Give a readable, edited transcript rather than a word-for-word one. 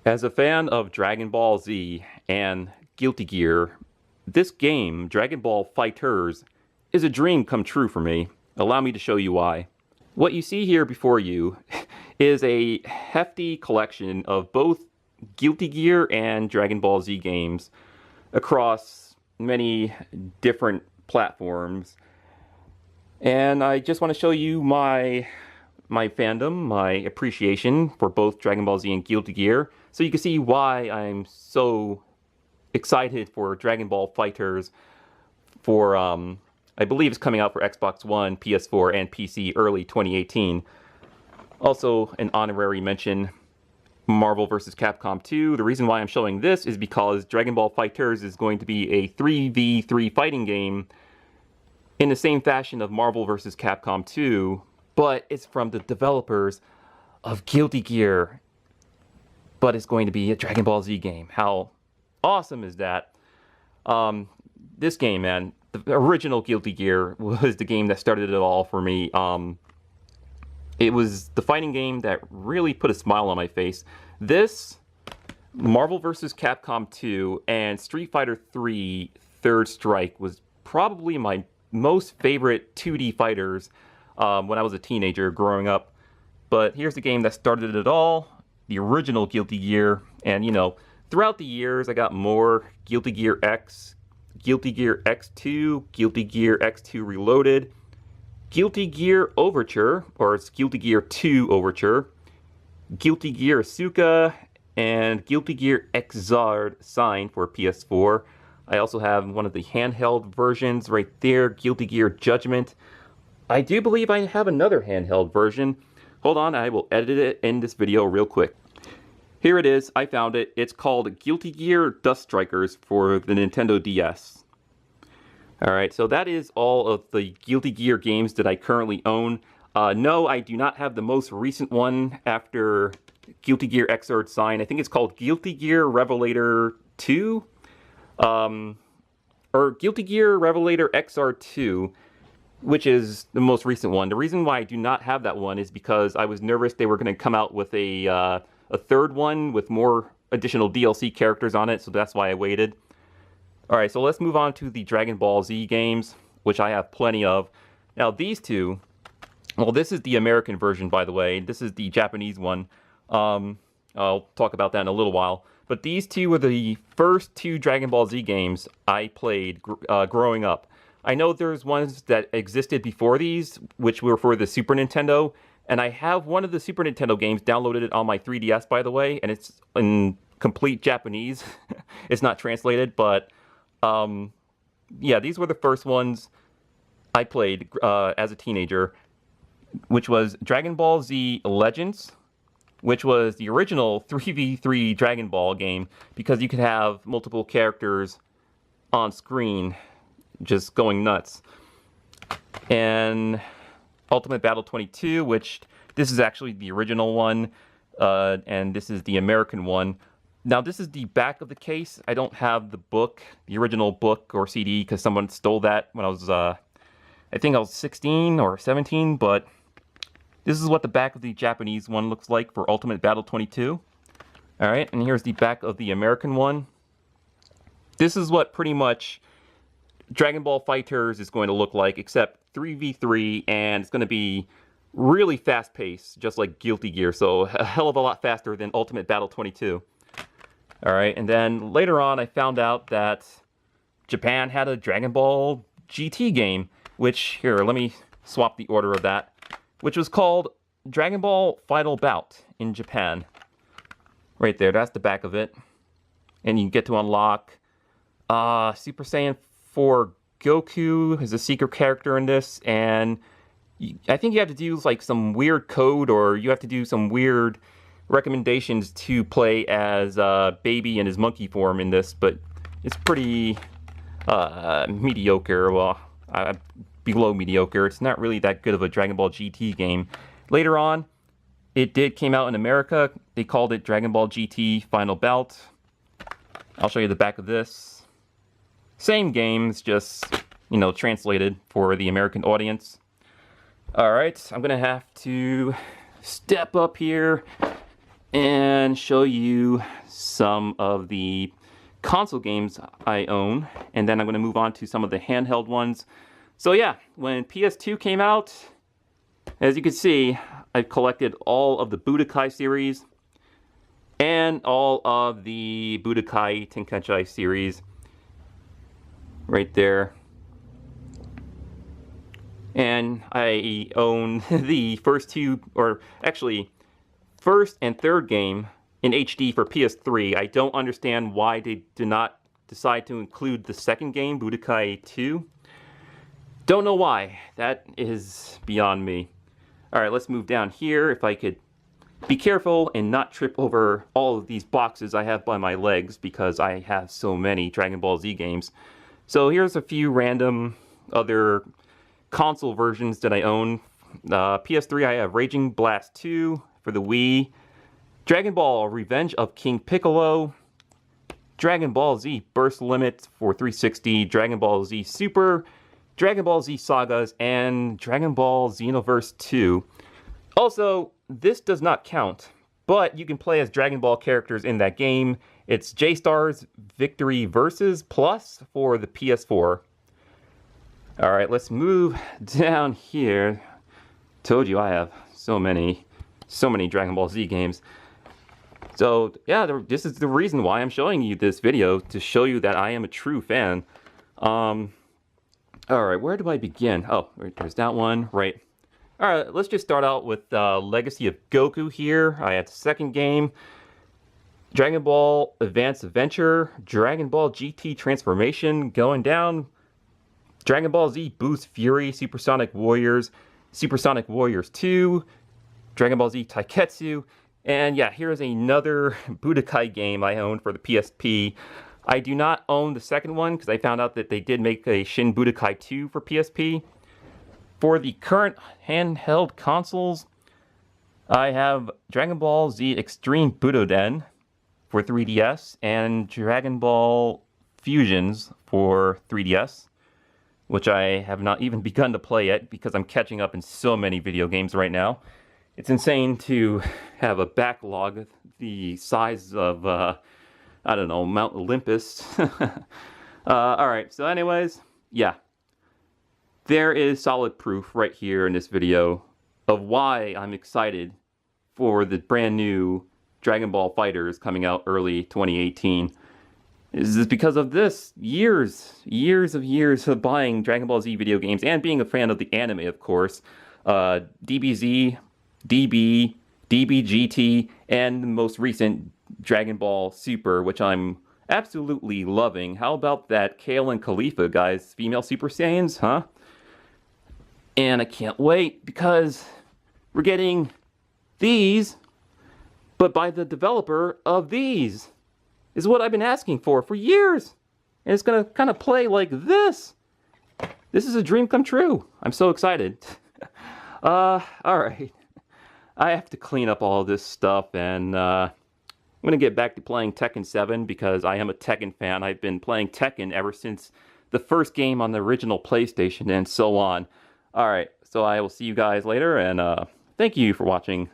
As a fan of Dragon Ball Z and Guilty Gear, this game, Dragon Ball FighterZ, is a dream come true for me. Allow me to show you why. What you see here before you is a hefty collection of both Guilty Gear and Dragon Ball Z games across many different platforms. And I just want to show you my fandom, my appreciation for both Dragon Ball Z and Guilty Gear, so you can see why I'm so excited for Dragon Ball FighterZ for, I believe it's coming out for Xbox One, PS4, and PC early 2018. Also, an honorary mention, Marvel vs. Capcom 2. The reason why I'm showing this is because Dragon Ball FighterZ is going to be a 3v3 fighting game in the same fashion of Marvel vs. Capcom 2, but it's from the developers of Guilty Gear. But it's going to be a Dragon Ball Z game. How awesome is that? This game, man, the original Guilty Gear was the game that started it all for me. It was the fighting game that really put a smile on my face. This, Marvel vs. Capcom 2, and Street Fighter 3 Third Strike was probably my most favorite 2D fighters when I was a teenager growing up. But here's the game that started it all, the original Guilty Gear. And you know, throughout the years I got more Guilty Gear X, Guilty Gear X2, Guilty Gear X2 Reloaded, Guilty Gear Overture, or it's Guilty Gear 2 Overture, Guilty Gear Asuka, and Guilty Gear Xrd Sign for PS4. I also have one of the handheld versions right there, Guilty Gear Judgment. I do believe I have another handheld version. Hold on, I will edit it in this video real quick. Here it is, I found it. It's called Guilty Gear Dust Strikers for the Nintendo DS. Alright, so that is all of the Guilty Gear games that I currently own. No, I do not have the most recent one after Guilty Gear Xrd Sign. I think it's called Guilty Gear Revelator 2? Or Guilty Gear Revelator XR2, which is the most recent one. The reason why I do not have that one is because I was nervous they were going to come out with a third one with more additional DLC characters on it, so that's why I waited. Alright, so let's move on to the Dragon Ball Z games, which I have plenty of. Now these two, well, this is the American version, by the way. This is the Japanese one. I'll talk about that in a little while. But these two were the first two Dragon Ball Z games I played growing up. I know there's ones that existed before these, which were for the Super Nintendo, and I have one of the Super Nintendo games downloaded it on my 3DS, by the way, and it's in complete Japanese. It's not translated, but yeah, these were the first ones I played as a teenager, which was Dragon Ball Z Legends, which was the original 3v3 Dragon Ball game, because you could have multiple characters on screen just going nuts. And Ultimate Battle 22, which this is actually the original one, and this is the American one. Now this is the back of the case. I don't have the book, the original book or CD, because someone stole that when I was, I think I was 16 or 17, but this is what the back of the Japanese one looks like for Ultimate Battle 22. Alright, and here's the back of the American one. This is what pretty much Dragon Ball FighterZ is going to look like, except 3v3, and it's going to be really fast-paced, just like Guilty Gear, so a hell of a lot faster than Ultimate Battle 22. Alright, and then later on I found out that Japan had a Dragon Ball GT game, which, here, let me swap the order of that, which was called Dragon Ball Final Bout in Japan. Right there, that's the back of it. And you get to unlock Super Saiyan 4 Goku is a secret character in this, and I think you have to do like some weird code, or you have to do some weird recommendations to play as Baby in his monkey form in this, but it's pretty mediocre. Well, below mediocre. It's not really that good of a Dragon Ball GT game. Later on, it came out in America. They called it Dragon Ball GT Final Bout. I'll show you the back of this. Same games, just, you know, translated for the American audience. Alright, I'm gonna have to step up here and show you some of the console games I own, and then I'm going to move on to some of the handheld ones. So yeah, when PS2 came out, as you can see, I've collected all of the Budokai series and all of the Budokai Tenkaichi series right there. And I own the first two, or actually first and third game in HD for PS3. I don't understand why they did not decide to include the second game, Budokai 2. Don't know why. That is beyond me. Alright, let's move down here. If I could be careful and not trip over all of these boxes I have by my legs, because I have so many Dragon Ball Z games. So here's a few random other console versions that I own. PS3, I have Raging Blast 2 for the Wii, Dragon Ball Revenge of King Piccolo, Dragon Ball Z Burst Limit for 360, Dragon Ball Z Super, Dragon Ball Z Sagas, and Dragon Ball Xenoverse 2. Also, this does not count, but you can play as Dragon Ball characters in that game. It's J-Stars Victory Versus Plus for the PS4. Alright, let's move down here. Told you I have so many Dragon Ball Z games. So, yeah, this is the reason why I'm showing you this video, to show you that I am a true fan. Alright, where do I begin? Oh, there's that one, right. Alright, let's just start out with Legacy of Goku here. I have the second game. Dragon Ball Advanced Adventure, Dragon Ball GT Transformation, going down. Dragon Ball Z Boost Fury, Supersonic Warriors 2, Dragon Ball Z Taiketsu, and yeah, here's another Budokai game I own for the PSP. I do not own the second one because I found out that they did make a Shin Budokai 2 for PSP. For the current handheld consoles, I have Dragon Ball Z Extreme Budoden for 3DS and Dragon Ball Fusions for 3DS, which I have not even begun to play yet because I'm catching up in so many video games right now. It's insane to have a backlog the size of, I don't know, Mount Olympus. Alright, so anyways, yeah. There is solid proof right here in this video of why I'm excited for the brand new Dragon Ball FighterZ coming out early 2018. This is because of this. Years of buying Dragon Ball Z video games and being a fan of the anime, of course. DBZ, DB, DBGT, and the most recent Dragon Ball Super, which I'm absolutely loving. How about that Kale and Khalifa, guys? Female Super Saiyans, huh? And I can't wait because we're getting these, but by the developer of these. Is what I've been asking for years. And it's gonna kind of play like this. This is a dream come true. I'm so excited. Alright. I have to clean up all this stuff, and I'm gonna get back to playing Tekken 7 because I am a Tekken fan. I've been playing Tekken ever since the first game on the original PlayStation and so on. Alright, so I will see you guys later, and thank you for watching